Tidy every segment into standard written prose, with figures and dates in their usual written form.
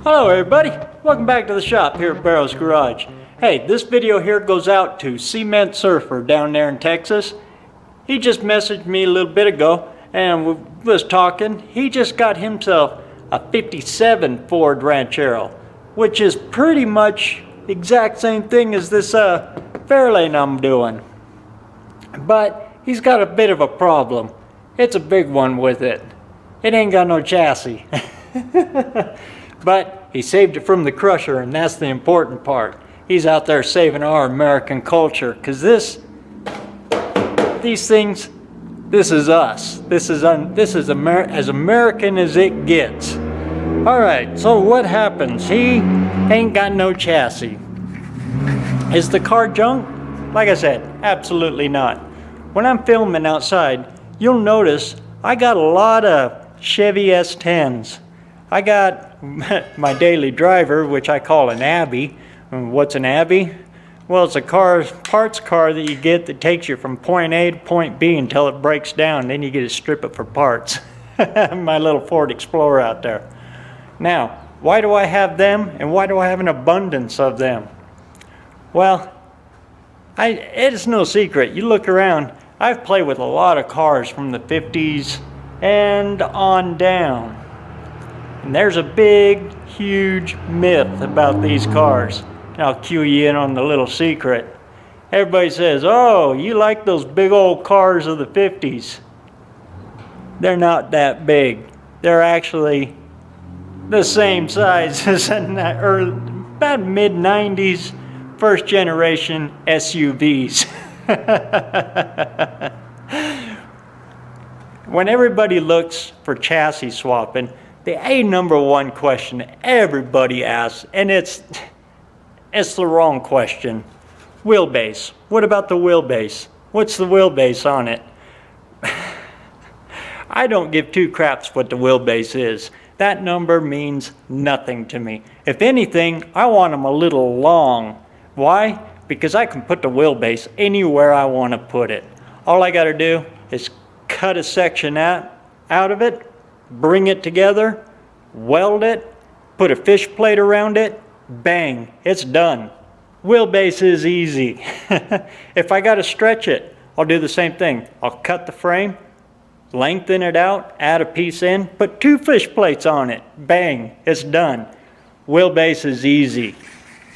Hello everybody, welcome back to the shop here at BareRose Garage. Hey, this video here goes out to Cmintsurfer down there in Texas. He just messaged me a little bit ago and we was talking. He just got himself a 57 Ford Ranchero, which is pretty much the exact same thing as this Fairlane I'm doing. But he's got a bit of a problem. It's a big one with it. It ain't got no chassis. But he saved it from the crusher, and that's the important part. He's out there saving our American culture, because these things, this is us. This is as American as it gets. All right, so what happens? He ain't got no chassis. Is the car junk? Like I said, absolutely not. When I'm filming outside, you'll notice I got a lot of Chevy S10s. I got my daily driver, which I call an Abby. What's an Abby? Well, it's a parts car that you get that takes you from point A to point B until it breaks down. Then you get to strip it for parts. My little Ford Explorer out there. Now, why do I have them, and why do I have an abundance of them? Well, it's no secret. You look around, I've played with a lot of cars from the 50s and on down. And there's a big, huge myth about these cars. And I'll cue you in on the little secret. Everybody says, oh, you like those big old cars of the 50s. They're not that big. They're actually the same size as about mid-90s first generation SUVs. When everybody looks for chassis swapping, the number one question everybody asks, and it's the wrong question. Wheelbase. What about the wheelbase? What's the wheelbase on it? I don't give two craps what the wheelbase is. That number means nothing to me. If anything, I want them a little long. Why? Because I can put the wheelbase anywhere I want to put it. All I got to do is cut a section out of it, bring it together, weld it, put a fish plate around it, bang, it's done. Wheelbase is easy. If I got to stretch it, I'll do the same thing. I'll cut the frame, lengthen it out, add a piece in, put two fish plates on it, bang, it's done. Wheelbase is easy.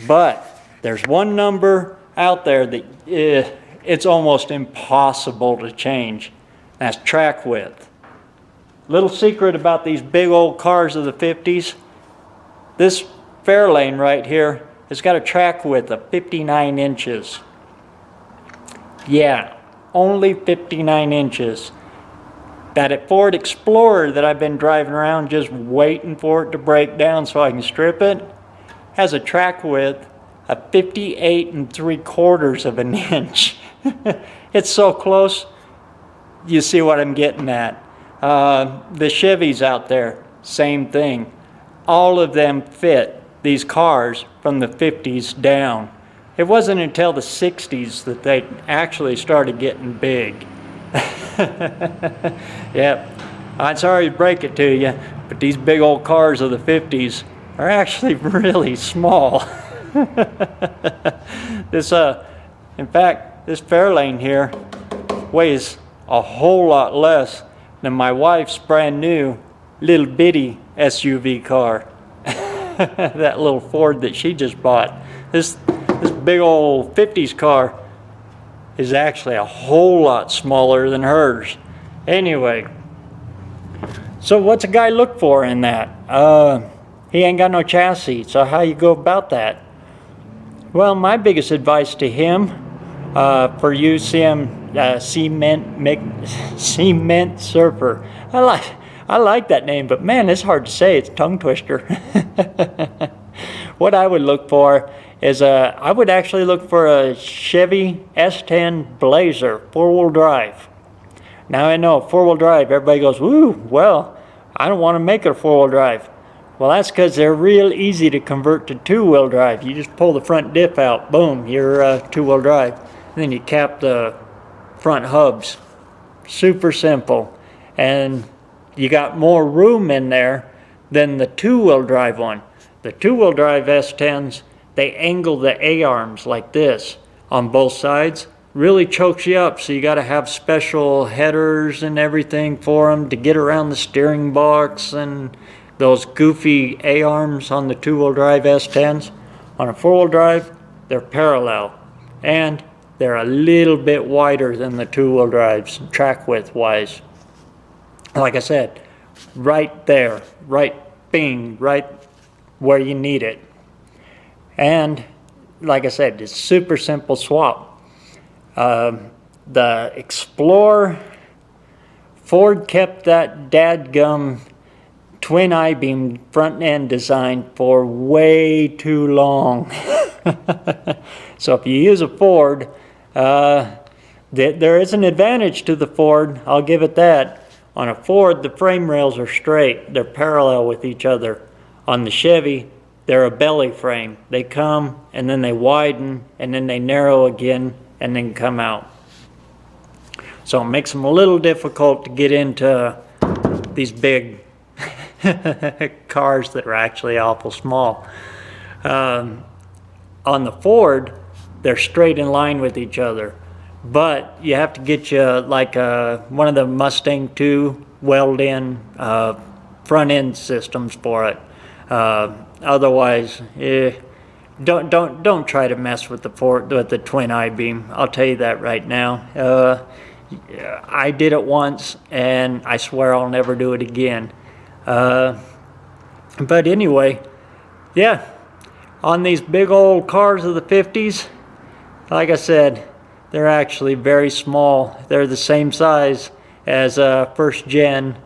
But there's one number out there that it's almost impossible to change. That's track width. Little secret about these big old cars of the 50s. This Fairlane right here has got a track width of 59 inches. Yeah, only 59 inches. That Ford Explorer that I've been driving around just waiting for it to break down so I can strip it has a track width of 58 3/4 of an inch. It's so close, you see what I'm getting at. The Chevys out there, same thing. All of them fit these cars from the 50s down. It wasn't until the 60s that they actually started getting big. Yep, I'm sorry to break it to you, but these big old cars of the 50s are actually really small. In fact, this Fairlane here weighs a whole lot less than my wife's brand new little bitty SUV car. That little Ford that she just bought. This big old 50s car is actually a whole lot smaller than hers. Anyway, so what's a guy look for in that? He ain't got no chassis, so how you go about that? Well, my biggest advice to him, for you Cmintsurfer. I like that name, but man, it's hard to say. It's a tongue twister. What I would look for is I would actually look for a Chevy S10 Blazer 4-wheel drive. Now I know 4-wheel drive, everybody goes, woo, well, I don't want to make it a 4-wheel drive. Well, that's because they're real easy to convert to 2-wheel drive. You just pull the front diff out, boom, you're 2-wheel drive. And then you cap the front hubs. Super simple. And you got more room in there than the two-wheel drive one. The two-wheel drive S10s, they angle the A-arms like this on both sides. Really chokes you up, so you got to have special headers and everything for them to get around the steering box and those goofy A-arms on the two-wheel drive S10s. On a four-wheel drive, they're parallel, and they're a little bit wider than the two-wheel drives, track width wise. Like I said, right there, right bing, right where you need it. And like I said, it's super simple swap. The Explorer, Ford kept that dadgum twin I-beam front end design for way too long. So if you use a Ford, there is an advantage to the Ford, I'll give it that. On a Ford, the frame rails are straight, they're parallel with each other. On the Chevy, they're a belly frame. They come and then they widen and then they narrow again and then come out. So it makes them a little difficult to get into these big cars that are actually awful small. On the Ford, they're straight in line with each other, but you have to get you like one of the Mustang 2 weld-in front end systems for it. Otherwise, don't try to mess with the Ford with the twin I-beam. I'll tell you that right now. I did it once, and I swear I'll never do it again. But anyway, yeah, on these big old cars of the 50s, like I said, they're actually very small. They're the same size as first gen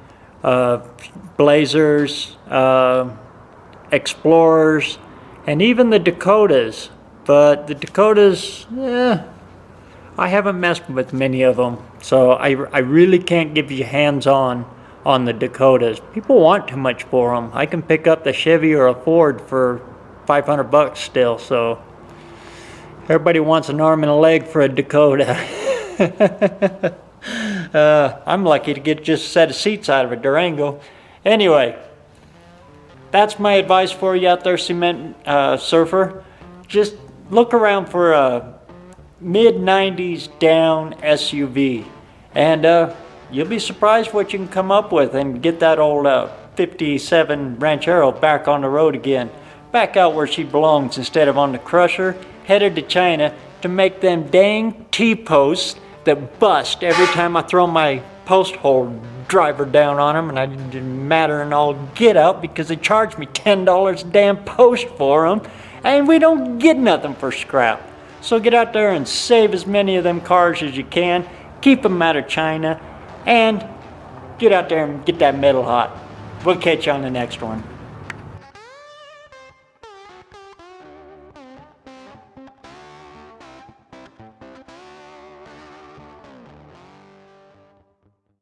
Blazers, Explorers, and even the Dakotas. But the Dakotas, I haven't messed with many of them, so I really can't give you hands-on on the Dakotas. People want too much for them. I can pick up the Chevy or a Ford for $500 still, so everybody wants an arm and a leg for a Dakota. I'm lucky to get just a set of seats out of a Durango. Anyway, that's my advice for you out there, Cmintsurfer. Just look around for a mid-90s down SUV, and you'll be surprised what you can come up with and get that old 57 Ranchero back on the road again. Back out where she belongs instead of on the crusher, headed to China to make them dang T-posts that bust every time I throw my post hole driver down on them, and I didn't matter and all get out because they charged me $10 a damn post for them, and we don't get nothing for scrap. So get out there and save as many of them cars as you can, keep them out of China, and get out there and get that metal hot. We'll catch you on the next one.